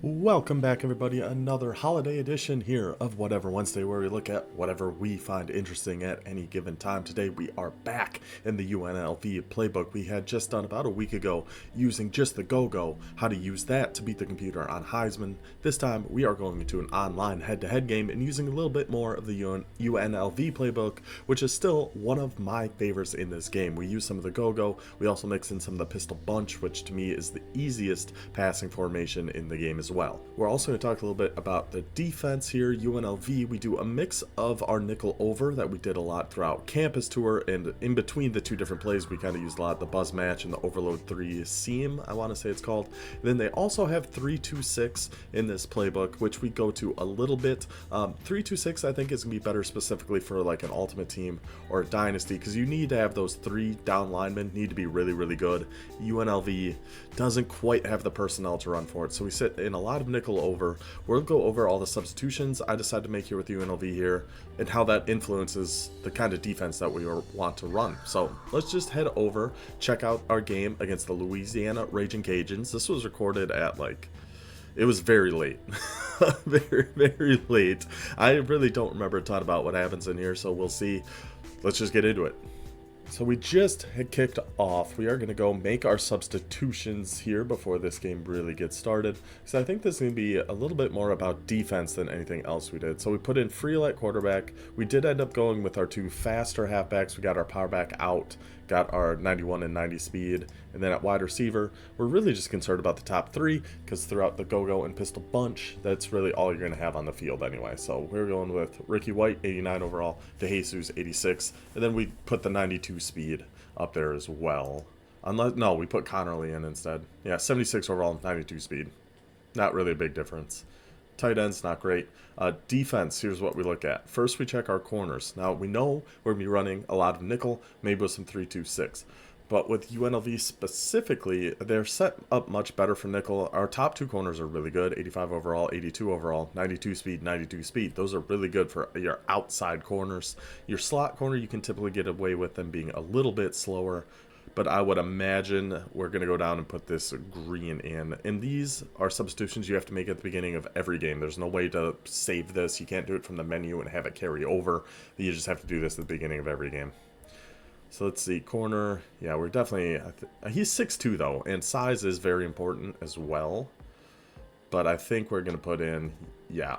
Welcome back, everybody. Another holiday edition here of Whatever Wednesday, where we look at whatever we find interesting at any given time. Today, we are back in the UNLV playbook we had just done about a week ago using just the GoGo, how to use that to beat the computer on Heisman. This time, we are going into an online head-to-head game and using a little bit more of the UNLV playbook, which is still one of my favorites in this game. We use some of the GoGo. We also mix in some of the pistol bunch, which to me is the easiest passing formation in the game as well. We're also going to talk a little bit about the defense here. UNLV, we do a mix of our nickel over that we did a lot throughout campus tour, and in between the two different plays we kind of used a lot the buzz match and the overload 3 seam, I want to say it's called. Then they also have 3-2-6 in this playbook, which we go to a little bit. 3-2-6 I think is going to be better specifically for like an ultimate team or a dynasty, because you need to have those 3 down linemen need to be really good. UNLV doesn't quite have the personnel to run for it, so we sit in a lot of nickel over. We'll go over all the substitutions I decided to make here with UNLV here and how that influences the kind of defense that we want to run. So let's just head over, check out our game against the Louisiana Raging Cajuns. This was recorded at it was very late. very late. I really don't remember a ton about what happens in here, so we'll see. Let's just get into it. So we just had kicked off. We are going to go make our substitutions here before this game really gets started, because I think this is going to be a little bit more about defense than anything else we did. So we put in Friel at quarterback. We did end up going with our 2 faster halfbacks. We got our power back out, got our 91 and 90 speed, and then at wide receiver, we're really just concerned about the top 3, because throughout the GoGo and pistol bunch, that's really all you're going to have on the field anyway. So we're going with Ricky White, 89 overall, DeJesus, 86, and then we put the 92 speed up there as well. No, we put Connerly in instead. Yeah, 76 overall, 92 speed. Not really a big difference. Tight ends, not great. Defense, here's what we look at. First, we check our corners. Now, we know we're going to be running a lot of nickel, maybe with some 3-2-6. But with UNLV specifically, they're set up much better for nickel. Our top 2 corners are really good, 85 overall, 82 overall, 92 speed, 92 speed. Those are really good for your outside corners. Your slot corner, you can typically get away with them being a little bit slower, but I would imagine we're going to go down and put this green in. And these are substitutions you have to make at the beginning of every game. There's no way to save this. You can't do it from the menu and have it carry over. You just have to do this at the beginning of every game. So let's see, corner. Yeah, we're definitely... he's 6'2", though, and size is very important as well. But I think we're going to put in... Yeah,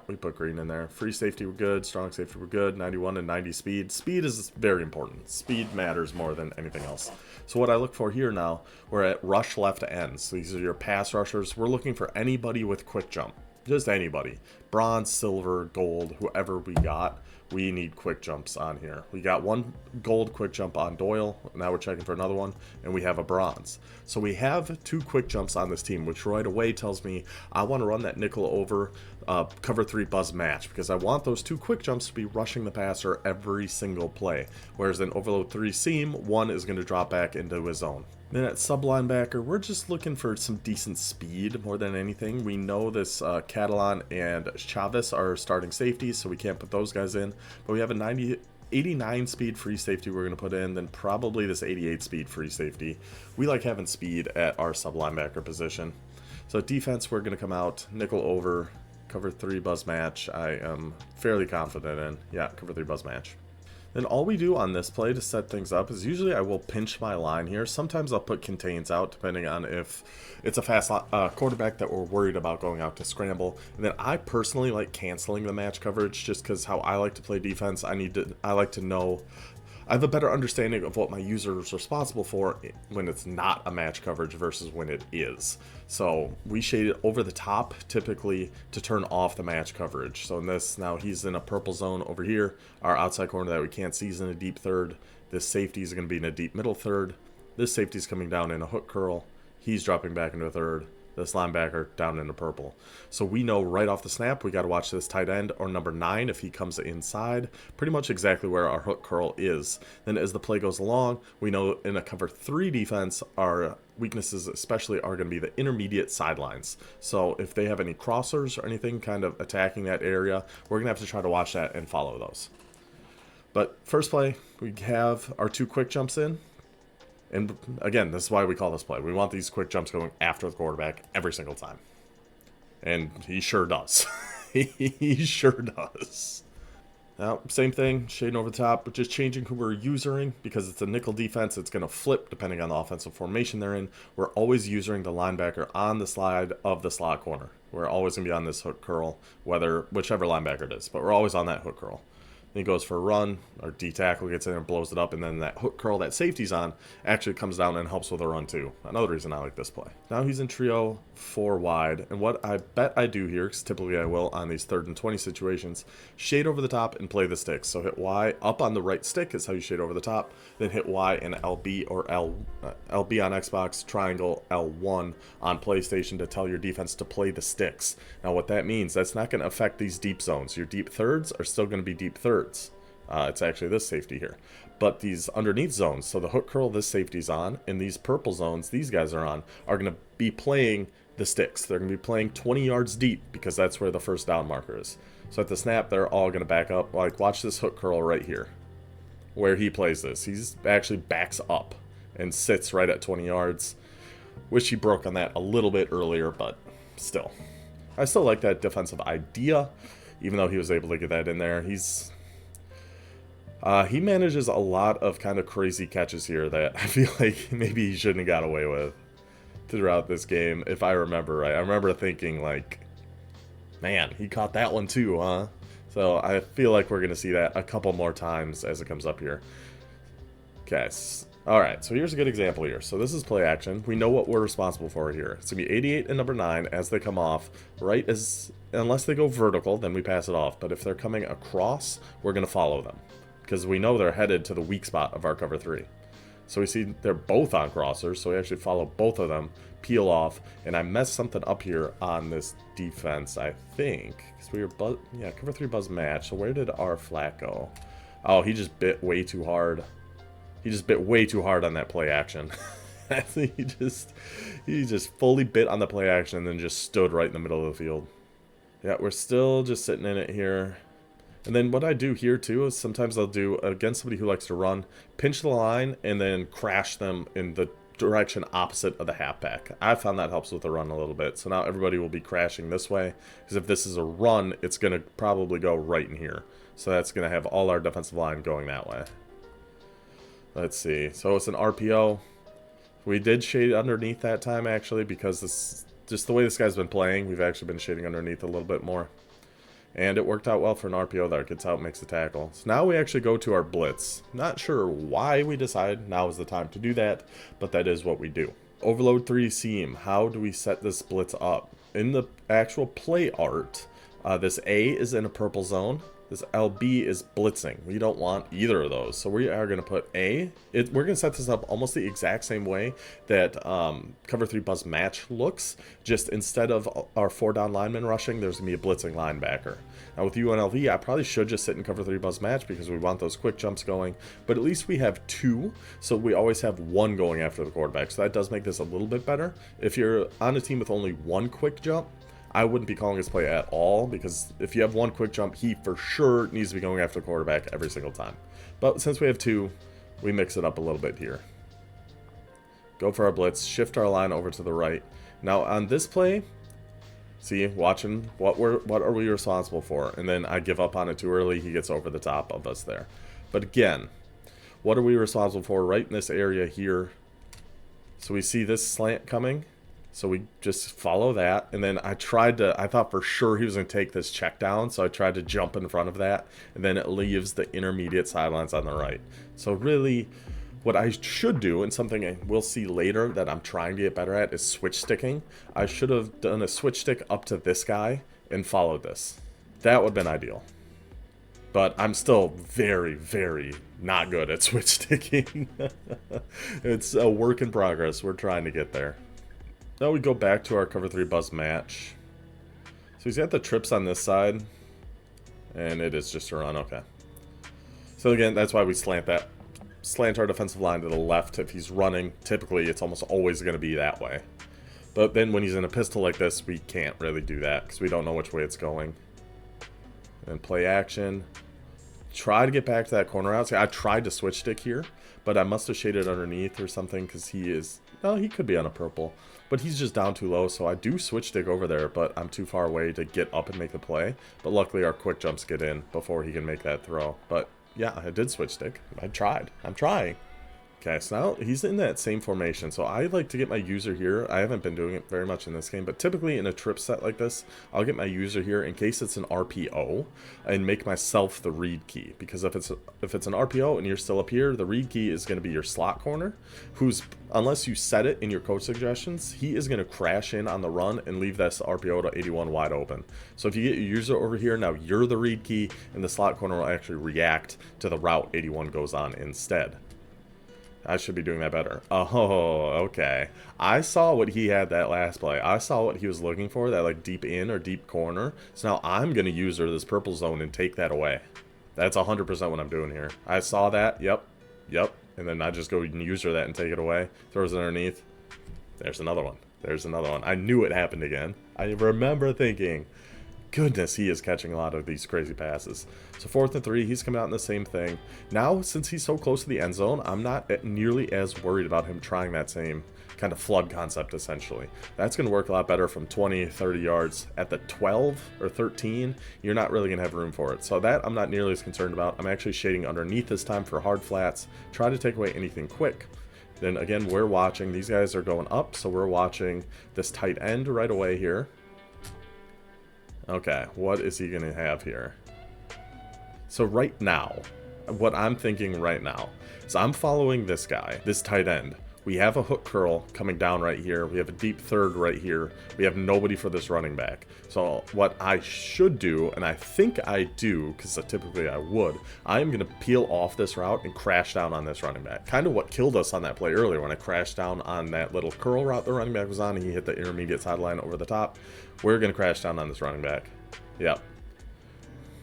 we put green in there. Free safety, we're good. Strong safety, we're good. 91 and 90 speed. Speed is very important. Speed matters more than anything else. So what I look for here now, we're at rush left ends. So these are your pass rushers. We're looking for anybody with quick jump. Just anybody. Bronze, silver, gold, whoever we got. We need quick jumps on here. We got 1 gold quick jump on Doyle. Now we're checking for another one, and we have a bronze. So we have 2 quick jumps on this team, which right away tells me I want to run that nickel over cover 3 buzz match, because I want those 2 quick jumps to be rushing the passer every single play. Whereas in overload 3 seam, 1 is going to drop back into his zone. Then at sub linebacker, we're just looking for some decent speed more than anything. We know this Catalan and Chavez are starting safeties, so we can't put those guys in. But we have a 89 speed free safety we're going to put in, then probably this 88 speed free safety. We like having speed at our sub linebacker position. So defense, we're going to come out, nickel over, cover 3 buzz match. I am fairly confident in. Yeah, cover 3 buzz match. Then all we do on this play to set things up is usually I will pinch my line here. Sometimes I'll put contains out depending on if it's a fast quarterback that we're worried about going out to scramble. And then I personally like canceling the match coverage just because how I like to play defense. I like to know. I have a better understanding of what my user is responsible for when it's not a match coverage versus when it is. So we shade it over the top typically to turn off the match coverage. So in this, now he's in a purple zone over here. Our outside corner that we can't see is in a deep third. This safety is going to be in a deep middle third. This safety is coming down in a hook curl. He's dropping back into a third. This linebacker down into purple. So we know right off the snap we got to watch this tight end or number 9 if he comes inside, pretty much exactly where our hook curl is. Then as the play goes along, we know in a cover 3 defense our weaknesses especially are going to be the intermediate sidelines. So if they have any crossers or anything kind of attacking that area, we're going to have to try to watch that and follow those. But first play, we have our 2 quick jumps in. And again, this is why we call this play. We want these quick jumps going after the quarterback every single time. And he sure does. He sure does. Now, same thing, shading over the top, but just changing who we're using because it's a nickel defense. It's going to flip depending on the offensive formation they're in. We're always using the linebacker on the slide of the slot corner. We're always going to be on this hook curl, whichever linebacker it is, but we're always on that hook curl. Then he goes for a run, or D-tackle gets in and blows it up, and then that hook curl that safety's on actually comes down and helps with a run too. Another reason I like this play. Now he's in trio 4 wide, and what I bet I do here, because typically I will on these 3rd and 20 situations, shade over the top and play the sticks. So hit Y up on the right stick is how you shade over the top, then hit Y and LB or LB on Xbox, triangle L1 on PlayStation to tell your defense to play the sticks. Now what that means, that's not going to affect these deep zones. Your deep thirds are still going to be deep thirds. It's actually this safety here. But these underneath zones, so the hook curl this safety's on, and these purple zones these guys are on, are going to be playing the sticks. They're going to be playing 20 yards deep because that's where the first down marker is. So at the snap, they're all going to back up. Like, watch this hook curl right here where he plays this. He's actually backs up and sits right at 20 yards. Wish he broke on that a little bit earlier, but still. I still like that defensive idea, even though he was able to get that in there. He manages a lot of kind of crazy catches here that I feel like maybe he shouldn't have got away with throughout this game, if I remember right. I remember thinking, like, man, he caught that one too, huh? So I feel like we're going to see that a couple more times as it comes up here. Okay, alright, so here's a good example here. So this is play action. We know what we're responsible for here. It's going to be 88 and number 9 as they come off, right as, unless they go vertical, then we pass it off. But if they're coming across, we're going to follow them, because we know they're headed to the weak spot of our cover 3. So we see they're both on crossers, so we actually follow both of them, peel off, and I messed something up here on this defense, I think, because we were, cover 3 buzz match. So where did our flat go? Oh, he just bit way too hard. He just bit way too hard on that play action. he just fully bit on the play action and then just stood right in the middle of the field. Yeah, we're still just sitting in it here. And then what I do here too is sometimes I'll do, against somebody who likes to run, pinch the line and then crash them in the direction opposite of the halfback. I found that helps with the run a little bit. So now everybody will be crashing this way, because if this is a run, it's going to probably go right in here. So that's going to have all our defensive line going that way. Let's see. So it's an RPO. We did shade underneath that time, actually, because this, just the way this guy's been playing, we've actually been shading underneath a little bit more. And it worked out well for an RPO there. Gets out, makes the tackle. So now we actually go to our blitz. Not sure why we decide now is the time to do that, but that is what we do. Overload 3 seam. How do we set this blitz up? In the actual play art, this A is in a purple zone. This LB is blitzing. We don't want either of those. So we are going to put A. We're going to set this up almost the exact same way that cover 3 buzz match looks. Just instead of our 4 down linemen rushing, there's going to be a blitzing linebacker. Now with UNLV, I probably should just sit in cover 3 buzz match because we want those quick jumps going. But at least we have 2, so we always have 1 going after the quarterback. So that does make this a little bit better. If you're on a team with only 1 quick jump, I wouldn't be calling this play at all, because if you have 1 quick jump, he for sure needs to be going after the quarterback every single time. But since we have 2, we mix it up a little bit here. Go for our blitz, shift our line over to the right. Now on this play, see, watching what are we responsible for? And then I give up on it too early, he gets over the top of us there. But again, what are we responsible for right in this area here? So we see this slant coming. So we just follow that, and then I thought for sure he was going to take this check down, so I tried to jump in front of that, and then it leaves the intermediate sidelines on the right. So really, what I should do, and something we'll see later that I'm trying to get better at, is switch sticking. I should have done a switch stick up to this guy and followed this. That would have been ideal. But I'm still very, very not good at switch sticking. It's a work in progress. We're trying to get there. Now we go back to our cover 3 buzz match. So he's got the trips on this side, and it is just a run. Okay. So again, that's why we slant our defensive line to the left. If he's running, typically it's almost always going to be that way. But then when he's in a pistol like this, we can't really do that because we don't know which way it's going. And play action. Try to get back to that corner out. See, I tried to switch stick here, but I must have shaded underneath or something because he is No, he could be on a purple. But he's just down too low, so I do switch stick over there, but I'm too far away to get up and make the play. But luckily our quick jumps get in before he can make that throw. But yeah, I did switch stick. I tried. I'm trying. Okay, so now he's in that same formation, so I like to get my user here. I haven't been doing it very much in this game, but typically in a trip set like this, I'll get my user here in case it's an RPO and make myself the read key. Because if it's an RPO and you're still up here, the read key is going to be your slot corner, who's, unless you set it in your coach suggestions, he is going to crash in on the run and leave this RPO to 81 wide open. So if you get your user over here, now you're the read key, and the slot corner will actually react to the route 81 goes on instead. I should be doing that better. Oh, okay. I saw what he had that last play. I saw what he was looking for, that like deep in or deep corner. So now I'm going to use this purple zone and take that away. That's 100% what I'm doing here. I saw that. Yep. And then I just go and user that and take it away. Throws it underneath. There's another one. There's another one. I knew it happened again. I remember thinking, goodness, he is catching a lot of these crazy passes. So 4th and 3, he's coming out in the same thing. Now, since he's so close to the end zone, I'm not nearly as worried about him trying that same kind of flood concept, essentially. That's going to work a lot better from 20, 30 yards. At the 12 or 13, you're not really going to have room for it. So that I'm not nearly as concerned about. I'm actually shading underneath this time for hard flats. Try to take away anything quick. Then again, we're watching. These guys are going up, so we're watching this tight end right away here. Okay, what is he going to have here? So right now, what I'm thinking right now is I'm following this guy, this tight end. We have a hook curl coming down right here. We have a deep third right here. We have nobody for this running back. So what I should do, and I think I do, because typically I would, I'm going to peel off this route and crash down on this running back. Kind of what killed us on that play earlier when I crashed down on that little curl route the running back was on and he hit the intermediate sideline over the top. We're going to crash down on this running back. Yep.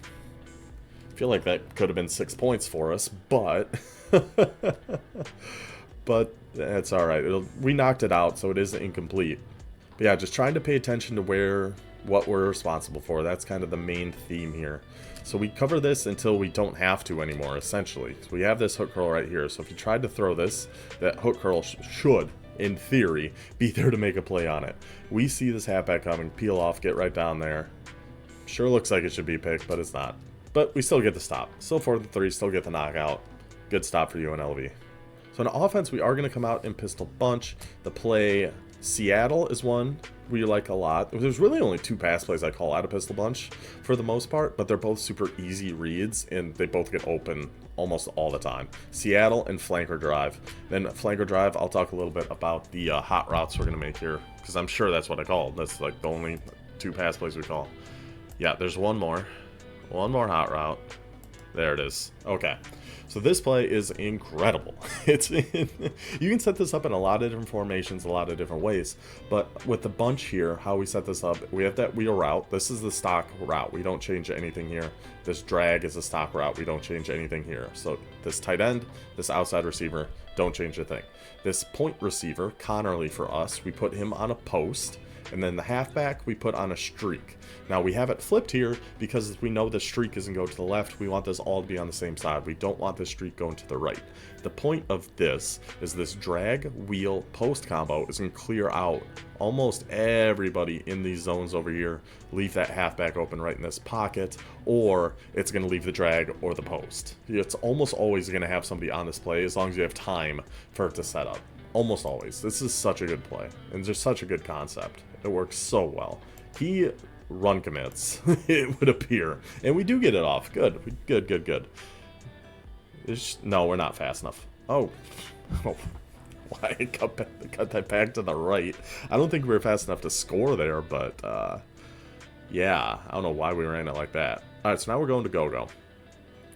I feel like that could have been 6 points for us, but... but that's alright. We knocked it out, so it is incomplete. But yeah, just trying to pay attention to what we're responsible for. That's kind of the main theme here. So we cover this until we don't have to anymore, essentially. So we have this hook curl right here. So if you tried to throw this, that hook curl should, in theory, be there to make a play on it. We see this halfback coming, peel off, get right down there. Sure looks like it should be picked, but it's not. But we still get the stop. Still 4th and 3, still get the knockout. Good stop for UNLV. So on offense, we are going to come out in pistol bunch. The play Seattle is one we like a lot. There's really only 2 pass plays I call out of pistol bunch for the most part, but they're both super easy reads, and they both get open almost all the time. Seattle and flanker drive. Then flanker drive, I'll talk a little bit about the hot routes we're going to make here, because I'm sure that's what I call. That's like the only 2 pass plays we call. Yeah, there's one more hot route. There it is. Okay. So this play is incredible. You can set this up in a lot of different formations, a lot of different ways. But with the bunch here, how we set this up, we have that wheel route. This is the stock route. We don't change anything here. This drag is a stock route. We don't change anything here. So this tight end, this outside receiver, don't change a thing. This point receiver, Connerly for us, we put him on a post. And then the halfback, we put on a streak. Now, we have it flipped here because we know the streak isn't going to the left. We want this all to be on the same side. We don't want this streak going to the right. The point of this is this drag, wheel, post combo is going to clear out almost everybody in these zones over here. Leave that halfback open right in this pocket, or it's going to leave the drag or the post. It's almost always going to have somebody on this play as long as you have time for it to set up. Almost always. This is such a good play, and there's such a good concept. It works so well. He run commits, it would appear. And we do get it off. Good. No, we're not fast enough. Oh. Why cut that back to the right? I don't think we were fast enough to score there, but yeah. I don't know why we ran it like that. Alright, so now we're going to GoGo.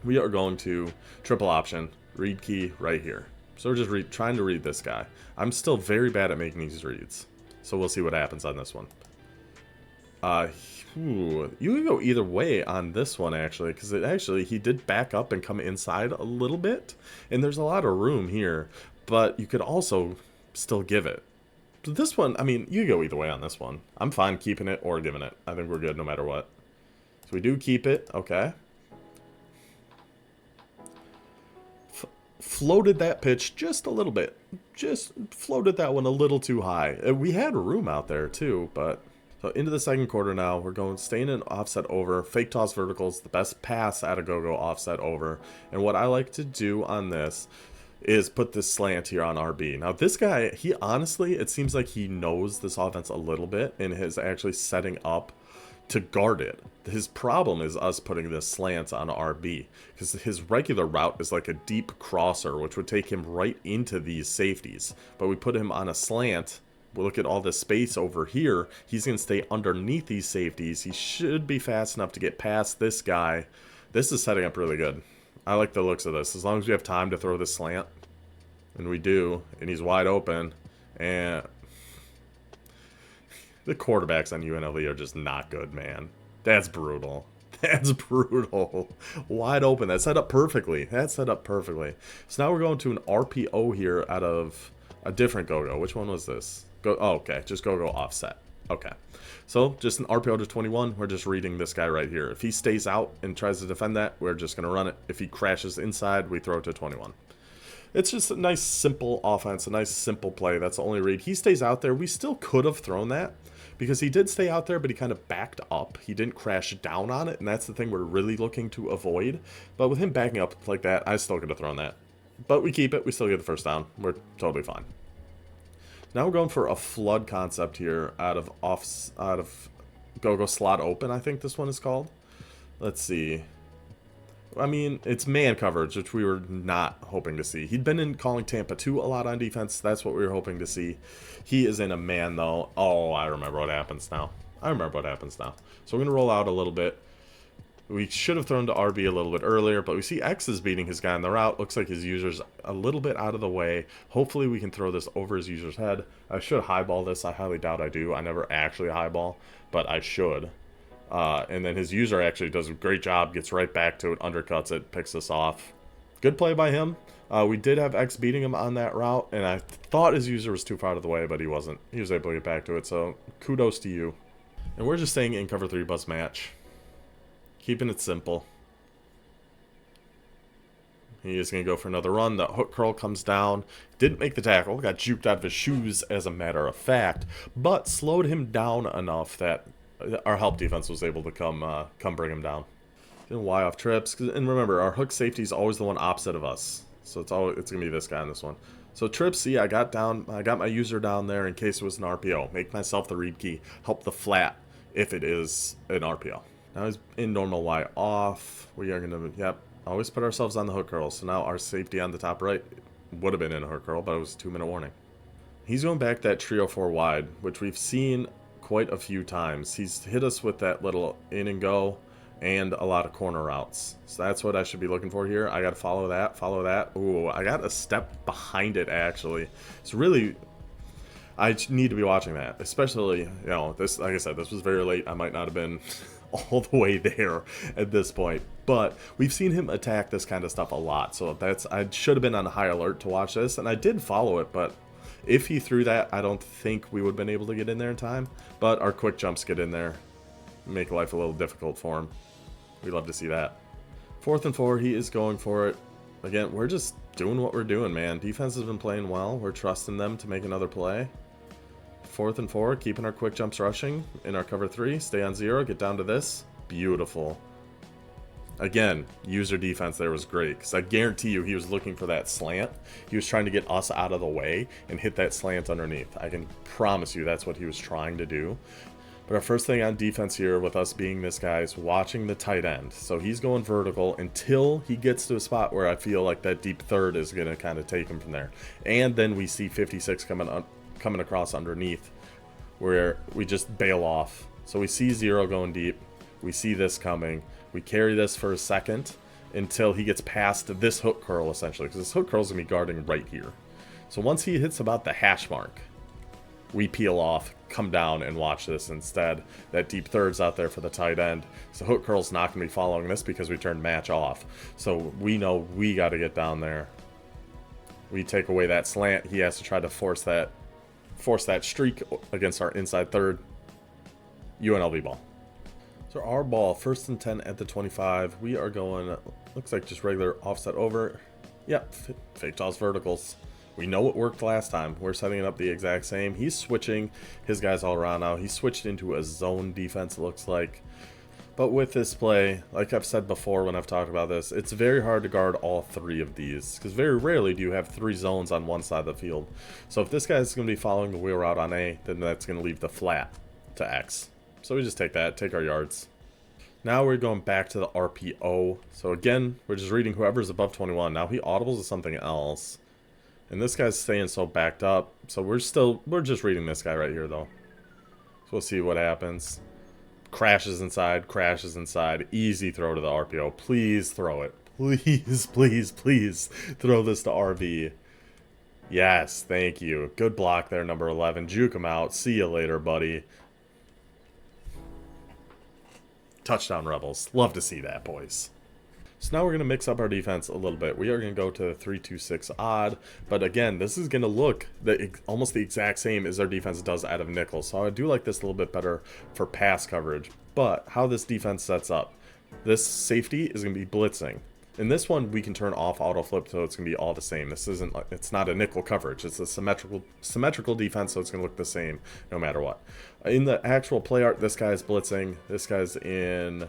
We are going to triple option, read key right here. So we're just trying to read this guy. I'm still very bad at making these reads. So we'll see what happens on this one. You can go either way on this one, actually, because he did back up and come inside a little bit. And there's a lot of room here, but you could also still give it. But this one, I mean, you can go either way on this one. I'm fine keeping it or giving it. I think we're good no matter what. So we do keep it, okay. floated that pitch just a little bit. Just floated that one a little too high. We had room out there too, but so into the second quarter now. We're going staying in offset over. Fake toss verticals, the best pass at a GoGo offset over. And what I like to do on this is put this slant here on RB. Now this guy, he honestly, it seems like he knows this offense a little bit and is actually setting up to guard it. His problem is us putting this slant on RB because his regular route is like a deep crosser, which would take him right into these safeties. But we put him on a slant. We'll look at all this space over here. He's going to stay underneath these safeties. He should be fast enough to get past this guy. This is setting up really good. I like the looks of this. As long as we have time to throw this slant, and we do, and he's wide open, and the quarterbacks on UNLV are just not good, man. That's brutal. That's brutal. Wide open. That's set up perfectly. That's set up perfectly. So now we're going to an RPO here out of a different GoGo. Which one was this? Oh, okay. Just GoGo offset. Okay. So just an RPO to 21. We're just reading this guy right here. If he stays out and tries to defend that, we're just going to run it. If he crashes inside, we throw it to 21. It's just a nice, simple offense, a nice, simple play. That's the only read. He stays out there. We still could have thrown that because he did stay out there, but he kind of backed up. He didn't crash down on it, and that's the thing we're really looking to avoid. But with him backing up like that, I still could have thrown that. But we keep it. We still get the first down. We're totally fine. Now we're going for a flood concept here out of GoGo slot open, I think this one is called. Let's see. I mean, it's man coverage, which we were not hoping to see. He'd been in calling Tampa 2 a lot on defense. That's what we were hoping to see. He is in a man, though. Oh, I remember what happens now. So we're going to roll out a little bit. We should have thrown to RB a little bit earlier, but we see X is beating his guy on the route. Looks like his user's a little bit out of the way. Hopefully we can throw this over his user's head. I should highball this. I highly doubt I do. I never actually highball, but I should. And then his user actually does a great job, gets right back to it, undercuts it, picks us off. Good play by him. We did have X beating him on that route, and I thought his user was too far out of the way, but he wasn't. He was able to get back to it, so kudos to you. And we're just staying in cover 3 bus match. Keeping it simple. He is going to go for another run. The hook curl comes down. Didn't make the tackle. Got juked out of his shoes, as a matter of fact, but slowed him down enough that our help defense was able to come bring him down. And Y off trips. And remember, our hook safety is always the one opposite of us. So it's going to be this guy on this one. So trips, see, I got my user down there in case it was an RPO. Make myself the read key. Help the flat if it is an RPO. Now he's in normal Y off. We are going to, yep, always put ourselves on the hook curl. So now our safety on the top right would have been in a hook curl, but it was a 2-minute warning. He's going back that trio 4 wide, which we've seen quite a few times. He's hit us with that little in and go and a lot of corner routes. So that's what I should be looking for here. I got to follow that. Ooh, I got a step behind it, actually. It's really, I need to be watching that, especially, you know, this, like I said, this was very late. I might not have been all the way there at this point, but we've seen him attack this kind of stuff a lot. So I should have been on high alert to watch this, and I did follow it, but if he threw that, I don't think we would have been able to get in there in time. But our quick jumps get in there, make life a little difficult for him. We love to see that. 4th and 4, he is going for it. Again, we're just doing what we're doing, man. Defense has been playing well. We're trusting them to make another play. 4th and 4, keeping our quick jumps rushing in our cover 3. Stay on 0, get down to this. Beautiful. Again, user defense there was great, because I guarantee you he was looking for that slant. He was trying to get us out of the way and hit that slant underneath. I can promise you that's what he was trying to do. But our first thing on defense here, with us being this guy, is watching the tight end. So he's going vertical until he gets to a spot where I feel like that deep third is going to kind of take him from there. And then we see 56 coming across underneath, where we just bail off. So we see 0 going deep. We see this coming. We carry this for a second until he gets past this hook curl, essentially, because this hook curl is going to be guarding right here. So once he hits about the hash mark, we peel off, come down, and watch this instead. That deep third's out there for the tight end. So hook curl's not going to be following this because we turned match off. So we know we got to get down there. We take away that slant. He has to try to force that streak against our inside third. UNLV ball. So our ball, 1st and 10 at the 25. We are going, looks like just regular offset over. Yep, fake toss verticals. We know it worked last time. We're setting it up the exact same. He's switching his guys all around now. He switched into a zone defense, it looks like. But with this play, like I've said before when I've talked about this, it's very hard to guard all three of these. Because very rarely do you have three zones on one side of the field. So if this guy's going to be following the wheel route on A, then that's going to leave the flat to X. So we just take that, take our yards. Now we're going back to the RPO. So again, we're just reading whoever's above 21. Now he audibles to something else. And this guy's staying so backed up. So we're just reading this guy right here though. So we'll see what happens. Crashes inside. Easy throw to the RPO. Please throw it. Please, please, please throw this to RB. Yes, thank you. Good block there, number 11. Juke him out. See you later, buddy. Touchdown Rebels. Love to see that, boys. So now we're going to mix up our defense a little bit. We are going to go to the 3-2-6 odd. But again, this is going to look almost the exact same as our defense does out of nickel. So I do like this a little bit better for pass coverage. But how this defense sets up. This safety is going to be blitzing. In this one, we can turn off auto flip, so it's going to be all the same. This isn't, it's not a nickel coverage. It's a symmetrical defense, so it's going to look the same no matter what. In the actual play art, this guy's blitzing. This guy's in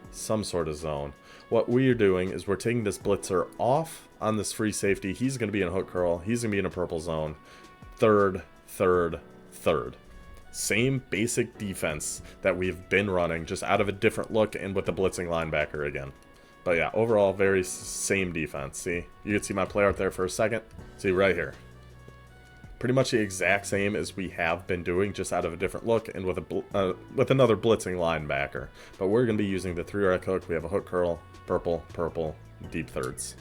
some sort of zone. What we are doing is we're taking this blitzer off on this free safety. He's going to be in a hook curl. He's going to be in a purple zone. Third. Same basic defense that we've been running, just out of a different look and with the blitzing linebacker again. But yeah, overall, very same defense. See, you can see my play art there for a second. See right here. Pretty much the exact same as we have been doing, just out of a different look and with another blitzing linebacker. But we're going to be using the 3-rec hook. We have a hook curl, purple, deep thirds.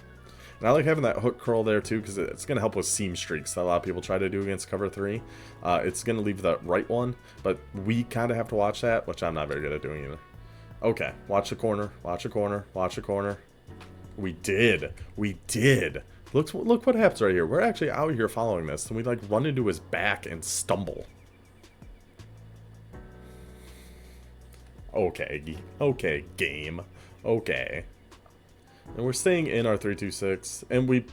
And I like having that hook curl there too, because it's going to help with seam streaks that a lot of people try to do against cover 3. It's going to leave the right one, but we kind of have to watch that, which I'm not very good at doing either. Okay, watch the corner. We did. Look what happens right here. We're actually out here following this, and we like run into his back and stumble. Okay, game. Okay. And we're staying in our 3-2-6, and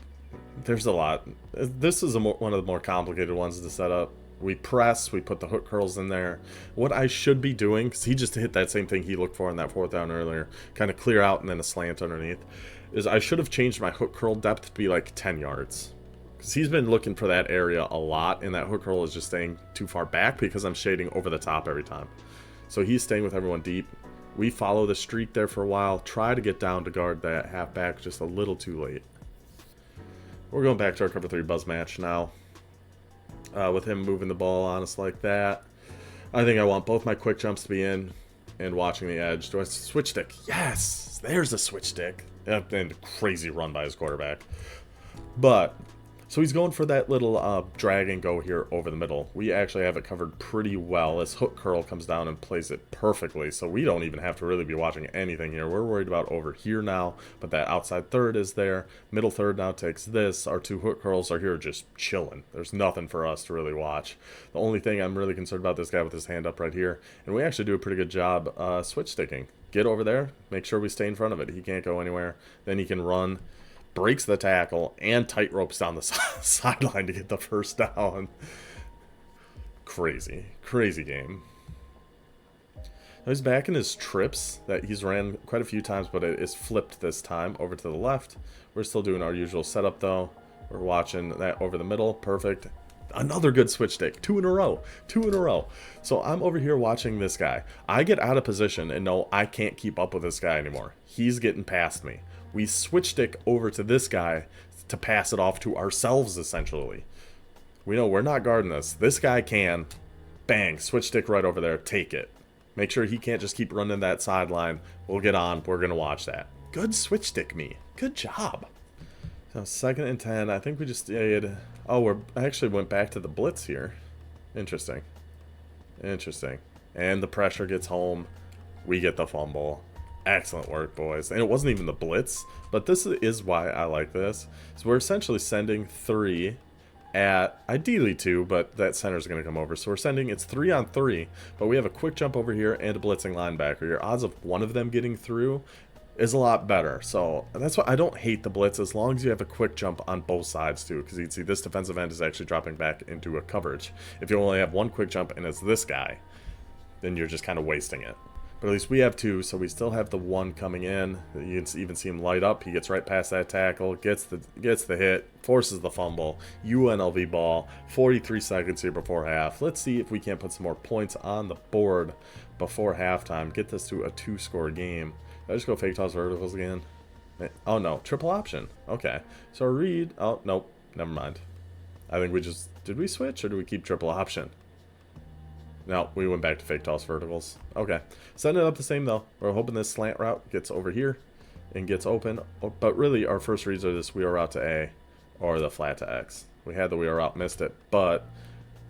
there's a lot. This is one of the more complicated ones to set up. We press, we put the hook curls in there. What I should be doing, because he just hit that same thing he looked for in that 4th down earlier, kind of clear out and then a slant underneath, is I should have changed my hook curl depth to be like 10 yards. Because he's been looking for that area a lot, and that hook curl is just staying too far back because I'm shading over the top every time. So he's staying with everyone deep. We follow the streak there for a while, try to get down to guard that halfback just a little too late. We're going back to our cover 3 buzz match now. With him moving the ball on us like that. I think I want both my quick jumps to be in and watching the edge. Do I switch stick? Yes! There's a switch stick. And crazy run by his quarterback. But, so he's going for that little drag and go here over the middle. We actually have it covered pretty well. This hook curl comes down and plays it perfectly. So we don't even have to really be watching anything here. We're worried about over here now. But that outside third is there. Middle third now takes this. Our 2 hook curls are here just chilling. There's nothing for us to really watch. The only thing I'm really concerned about this guy with his hand up right here. And we actually do a pretty good job switch sticking. Get over there. Make sure we stay in front of it. He can't go anywhere. Then he can run. Breaks the tackle and tight ropes down the sideline to get the first down. Crazy game. Now he's back in his trips that he's ran quite a few times, but it is flipped this time over to the left. We're still doing our usual setup though. We're watching that over the middle. Perfect. Another good switch stick. 2 in a row. So I'm over here watching this guy. I get out of position and know I can't keep up with this guy anymore. He's getting past me. We switch stick over to this guy to pass it off to ourselves, essentially. We know we're not guarding this. This guy can. Bang. Switch stick right over there. Take it. Make sure he can't just keep running that sideline. We'll get on. We're going to watch that. Good switch stick me. Good job. So 2nd and 10. I think we just stayed. Oh, I actually went back to the blitz here. Interesting. And the pressure gets home. We get the fumble. Excellent work, boys. And it wasn't even the blitz, but this is why I like this. So we're essentially sending 3 at ideally 2, but that center is going to come over. So we're sending, it's 3 on 3, but we have a quick jump over here and a blitzing linebacker. Your odds of one of them getting through is a lot better. So that's why I don't hate the blitz as long as you have a quick jump on both sides too, because you can see this defensive end is actually dropping back into a coverage. If you only have one quick jump and it's this guy, then you're just kind of wasting it. But at least we have two, so we still have the one coming in. You can even see him light up. He gets right past that tackle, gets the hit, forces the fumble. UNLV ball, 43 seconds here before half. Let's see if we can't put some more points on the board before halftime. Get this to a 2-score game. Did I just go fake toss verticals again? Oh no, triple option. Okay, so read. Oh, nope, never mind. I think we just, did we switch or do we keep triple option? No, we went back to fake toss verticals. Okay. Setting it up the same, though. We're hoping this slant route gets over here and gets open. But really, our first reads are this wheel route to A or the flat to X. We had the wheel route, missed it, but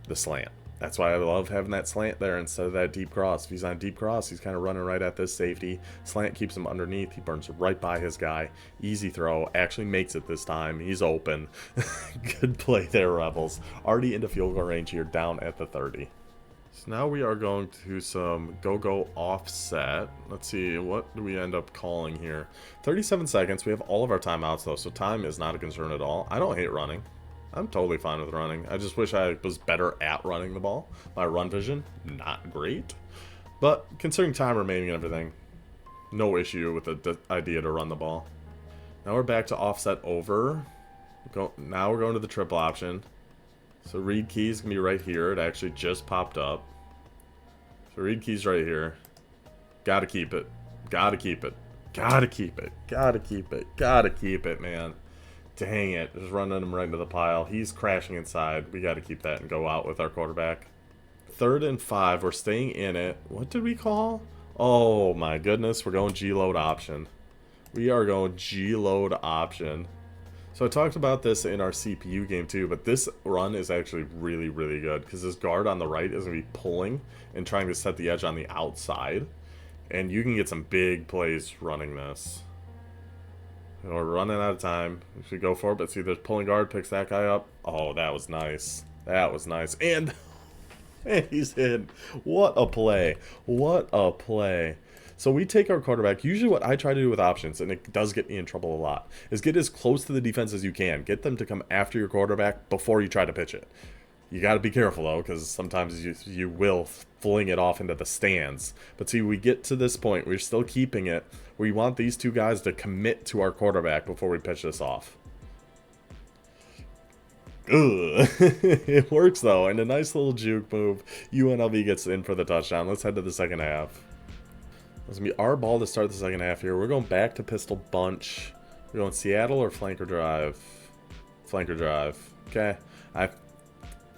the slant. That's why I love having that slant there instead of that deep cross. If he's on deep cross, he's kind of running right at this safety. Slant keeps him underneath. He burns right by his guy. Easy throw. Actually makes it this time. He's open. Good play there, Rebels. Already into field goal range here, down at the 30. So now we are going to some GoGo offset. Let's see, what do we end up calling here? 37 seconds. We have all of our timeouts, though, so time is not a concern at all. I don't hate running. I'm totally fine with running. I just wish I was better at running the ball. My run vision, not great. But considering time remaining and everything, no issue with the idea to run the ball. Now we're back to offset over. Now we're going to the triple option. So read keys can be right here. It actually just popped up. So read keys right here. Gotta keep it. Gotta keep it. Gotta keep it. Gotta keep it. Gotta keep it, man. Dang it. Just running him right into the pile. He's crashing inside. We gotta keep that and go out with our quarterback. 3rd and 5. We're staying in it. What did we call? Oh my goodness. We're going G-load option. We are going G-load option. So I talked about this in our CPU game too, but this run is actually really, really good because this guard on the right is going to be pulling and trying to set the edge on the outside. And you can get some big plays running this. We're running out of time. We should go for it, but see, there's pulling guard, picks that guy up. Oh, that was nice. That was nice. And he's in. What a play. What a play. So we take our quarterback. Usually what I try to do with options, and it does get me in trouble a lot, is get as close to the defense as you can. Get them to come after your quarterback before you try to pitch it. You got to be careful, though, because sometimes you will fling it off into the stands. But see, we get to this point. We're still keeping it. We want these two guys to commit to our quarterback before we pitch this off. Ugh. It works, though, and a nice little juke move. UNLV gets in for the touchdown. Let's head to the second half. It's going to be our ball to start the second half here. We're going back to pistol bunch. We're going Seattle or flanker drive? Flanker drive. Okay. I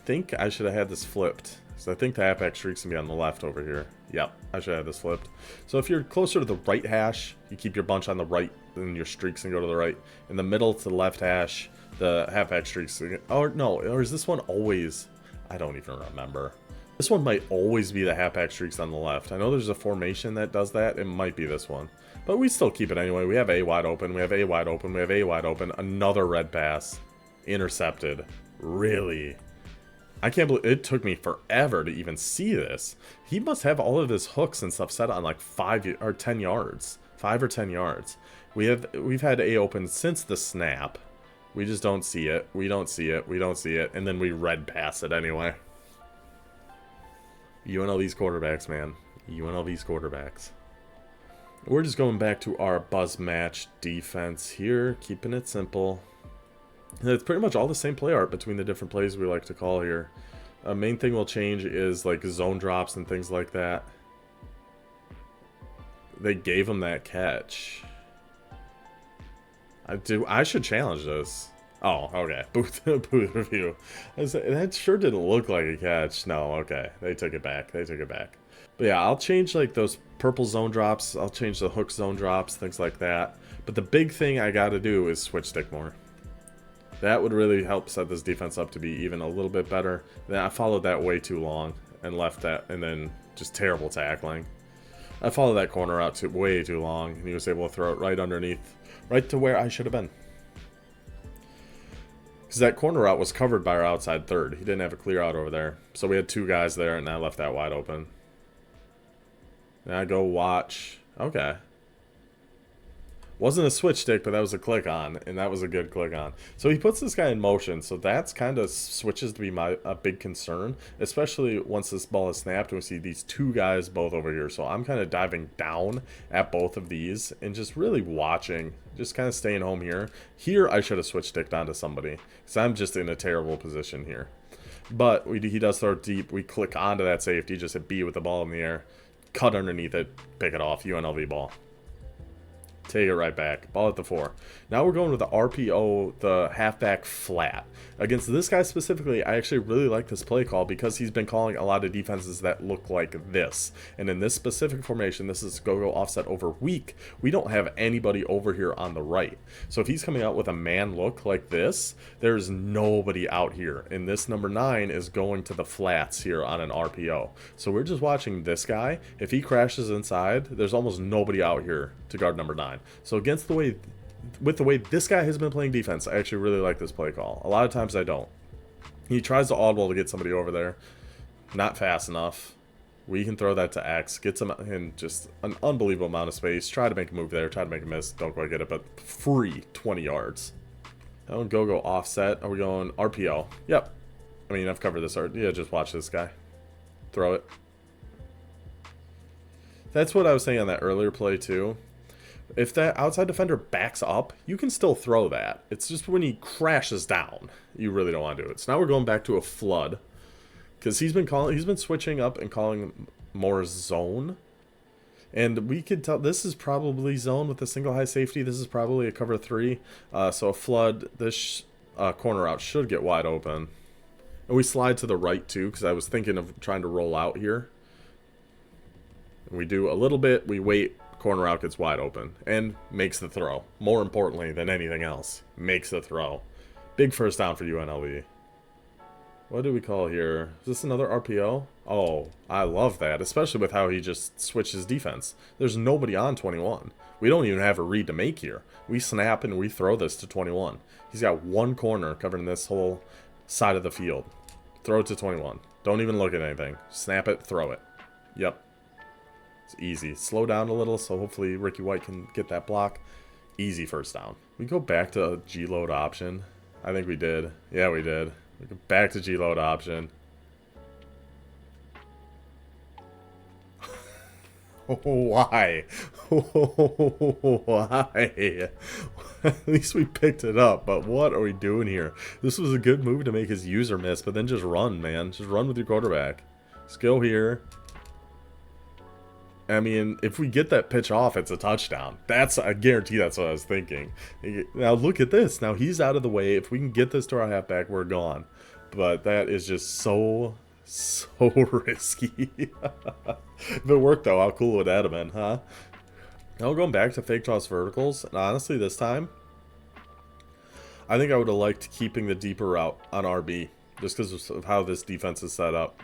think I should have had this flipped. So I think the halfback streak's going to be on the left over here. Yep, I should have this flipped. So if you're closer to the right hash, you keep your bunch on the right, then your streaks can go to the right. In the middle to the left hash, the halfback streaks. Or no, or is this one always? I don't even remember. This one might always be the halfback streaks on the left. I know there's a formation that does that. It might be this one. But we still keep it anyway. We have A wide open. We have A wide open. We have A wide open. Another red pass. Intercepted. Really? I can't believe it took me forever to even see this. He must have all of his hooks and stuff set on like 5 or 10 yards. 5 or 10 yards. We've had A open since the snap. We just don't see it. We don't see it. We don't see it. And then we red pass it anyway. UNLV's quarterbacks, man. UNLV's quarterbacks. We're just going back to our buzz match defense here, keeping it simple. And it's pretty much all the same play art between the different plays we like to call here. Main thing will change is like zone drops and things like that. They gave him that catch. I should challenge this. Oh, okay. Booth review. That sure didn't look like a catch. No, okay. They took it back. They took it back. But yeah, I'll change like those purple zone drops. I'll change the hook zone drops, things like that. But the big thing I got to do is switch stick more. That would really help set this defense up to be even a little bit better. Then I followed that way too long and left that, and then just terrible tackling. I followed that corner out way too long, and he was able to throw it right underneath, right to where I should have been. Because that corner route was covered by our outside third. He didn't have a clear out over there. So we had two guys there, and I left that wide open. And I go watch. Okay. Wasn't a switch stick, but that was a click on, and that was a good click on. So he puts this guy in motion, so that's kind of switches to be a big concern, especially once this ball is snapped and we see these two guys both over here. So I'm kind of diving down at both of these and just really watching, just kind of staying home here. Here I should have switch sticked onto somebody because I'm just in a terrible position here. But he does throw it deep. We click onto that safety, just hit B with the ball in the air, cut underneath it, pick it off, UNLV ball. Take it right back. Ball at the 4. Now we're going with the RPO, the halfback flat. Against this guy specifically, I actually really like this play call because he's been calling a lot of defenses that look like this. And in this specific formation, this is GoGo offset over weak. We don't have anybody over here on the right. So if he's coming out with a man look like this, there's nobody out here. And this number 9 is going to the flats here on an RPO. So we're just watching this guy. If he crashes inside, there's almost nobody out here to guard number 9. So against with the way this guy has been playing defense, I actually really like this play call. A lot of times I don't. He tries to audible to get somebody over there. Not fast enough. We can throw that to X. Gets him in just an unbelievable amount of space. Try to make a move there. Try to make a miss. Don't quite get it, but free 20 yards. Now GoGo offset. Are we going RPO? Yep. I mean, I've covered this already. Yeah, just watch this guy. Throw it. That's what I was saying on that earlier play too. If that outside defender backs up, you can still throw that. It's just when he crashes down, you really don't want to do it. So now we're going back to a flood. Because he's been switching up and calling more zone. And we could tell this is probably zone with a single high safety. This is probably a cover 3. So a flood, this corner out should get wide open. And we slide to the right too, because I was thinking of trying to roll out here. And we do a little bit, we wait. Corner out gets wide open and makes the throw. More importantly than anything else, makes the throw. Big first down for UNLV. What do we call here? Is this another RPO? Oh, I love that, especially with how he just switches defense. There's nobody on 21. We don't even have a read to make here. We snap and we throw this to 21. He's got one corner covering this whole side of the field. Throw it to 21. Don't even look at anything. Snap it, throw it. Yep. Easy. Slow down a little, so hopefully Ricky White can get that block. Easy first down. We go back to G-load option. I think we did. Yeah, we did. We go back to G-load option. Why? Why? At least we picked it up, but what are we doing here? This was a good move to make his user miss, but then just run, man. Just run with your quarterback. Let's go here. I mean, if we get that pitch off, it's a touchdown. I guarantee that's what I was thinking. Now look at this. Now he's out of the way. If we can get this to our halfback, we're gone. But that is just so risky. If it worked though, how cool would that have been, huh? Now going back to fake toss verticals, and honestly this time, I think I would have liked keeping the deeper route on RB, just because of how this defense is set up.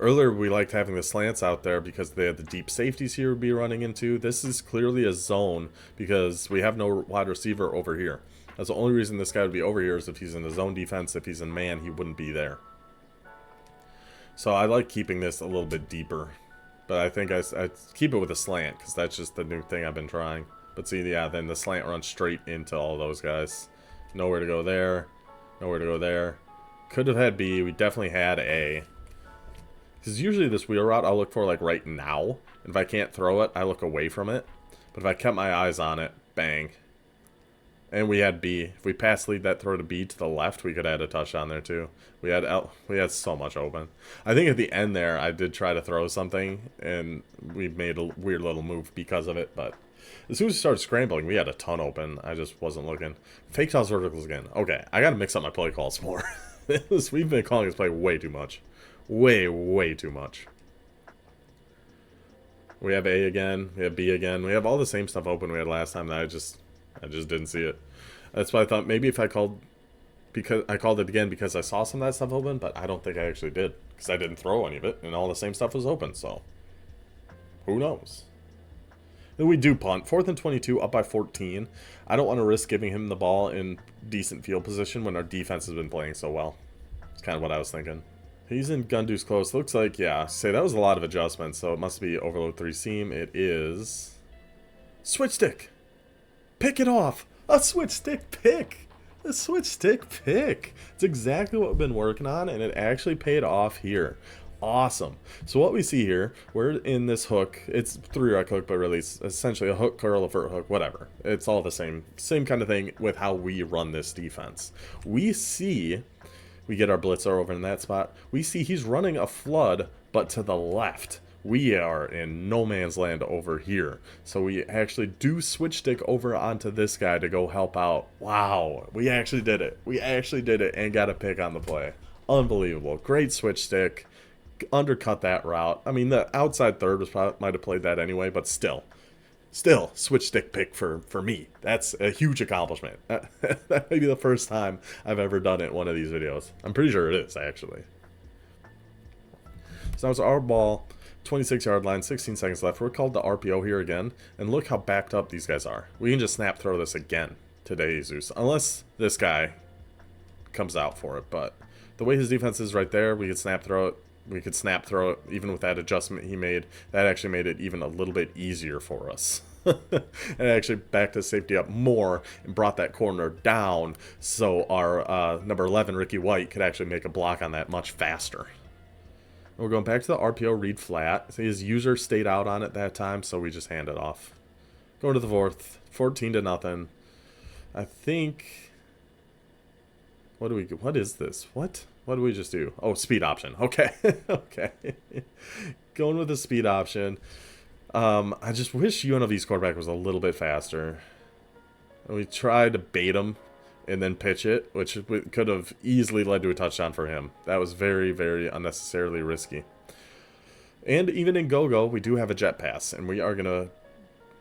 Earlier, we liked having the slants out there because they had the deep safeties here to be running into. This is clearly a zone because we have no wide receiver over here. That's the only reason this guy would be over here is if he's in the zone defense. If he's in man, he wouldn't be there. So I like keeping this a little bit deeper. But I think I keep it with a slant because that's just the new thing I've been trying. But see, yeah, then the slant runs straight into all those guys. Nowhere to go there. Nowhere to go there. Could have had B. We definitely had A. Because usually this wheel route I'll look for like right now. And if I can't throw it, I look away from it. But if I kept my eyes on it, bang. And we had B. If we pass lead that throw to B to the left, we could add a touchdown there too. We had so much open. I think at the end there, I did try to throw something. And we made a weird little move because of it. But as soon as we started scrambling, we had a ton open. I just wasn't looking. Fake toss verticals again. Okay, I got to mix up my play calls more. We've been calling this play way too much. Way too much. We have A again. We have B again. We have all the same stuff open we had last time that I just didn't see it. That's why I thought maybe if I called, because I called it again because I saw some of that stuff open, but I don't think I actually did because I didn't throw any of it and all the same stuff was open. So who knows? Then we do punt. 4th and 22, up by 14. I don't want to risk giving him the ball in decent field position when our defense has been playing so well. It's kind of what I was thinking. He's in gun deuce close. Looks like, yeah, say that was a lot of adjustments, so it must be overload 3 seam. It is switch stick. Pick it off. A switch stick pick. A switch stick pick. It's exactly what we've been working on, and it actually paid off here. Awesome. So what we see here, we're in this hook. It's 3-rec hook, but really it's essentially a hook, curl, a vert hook, whatever. It's all the same kind of thing with how we run this defense. We get our blitzer over in that spot. We see he's running a flood, but to the left. We are in no man's land over here. So we actually do switch stick over onto this guy to go help out. Wow, we actually did it. We actually did it and got a pick on the play. Unbelievable. Great switch stick. Undercut that route. I mean, the outside third might have played that anyway, but still switch stick pick for me. That's a huge accomplishment. That may be the first time I've ever done it in one of these videos. I'm pretty sure it is, actually. So now it's our ball, 26-yard line, 16 seconds left. We're called the RPO here again, and look how backed up these guys are. We can just snap throw this again to Jesus, unless this guy comes out for it. But the way his defense is right there, we could snap throw it. We could snap throw it even with that adjustment he made. That actually made it even a little bit easier for us. And actually backed his safety up more and brought that corner down so our number 11, Ricky White, could actually make a block on that much faster. And we're going back to the RPO read flat. So his user stayed out on it that time, so we just hand it off. Going to the fourth, 14-0. I think... What is this? What did we just do? Oh, speed option. Okay. Okay. Going with the speed option. I just wish UNLV's quarterback was a little bit faster. We tried to bait him and then pitch it, which could have easily led to a touchdown for him. That was very, very unnecessarily risky. And even in GoGo, we do have a jet pass, and we are going to,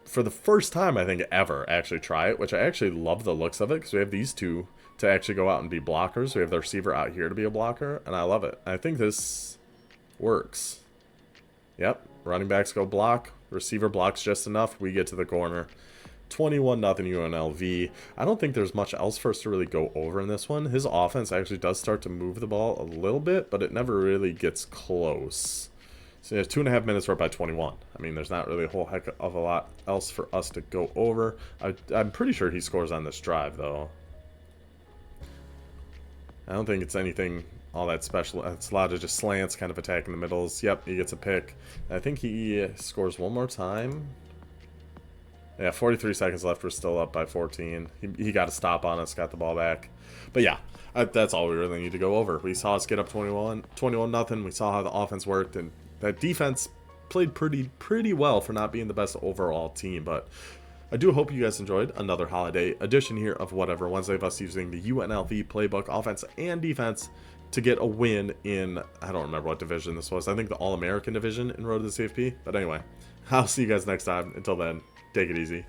for the first time, I think, ever, actually try it, which I actually love the looks of it, because we have these two to actually go out and be blockers. We have the receiver out here to be a blocker, and I love it. I think this works. Yep, running backs go block, receiver blocks just enough, we get to the corner. 21-0 UNLV. I don't think there's much else for us to really go over in this one. His offense actually does start to move the ball a little bit, but it never really gets close. So there's 2.5 minutes, we're up by 21. I mean, there's not really a whole heck of a lot else for us to go over. I'm pretty sure he scores on this drive, though. I don't think it's anything all that special. It's a lot of just slants, kind of attacking the middles. Yep, he gets a pick. I think he scores one more time. Yeah, 43 seconds left. We're still up by 14. He got a stop on us, got the ball back. But yeah, that's all we really need to go over. We saw us get up 21-0. We saw how the offense worked, and that defense played pretty well for not being the best overall team. But I do hope you guys enjoyed another holiday edition here of Whatever Wednesday of us using the UNLV playbook, offense and defense, to get a win in, I don't remember what division this was. I think the All-American division in Road to the CFP. But anyway, I'll see you guys next time. Until then, take it easy.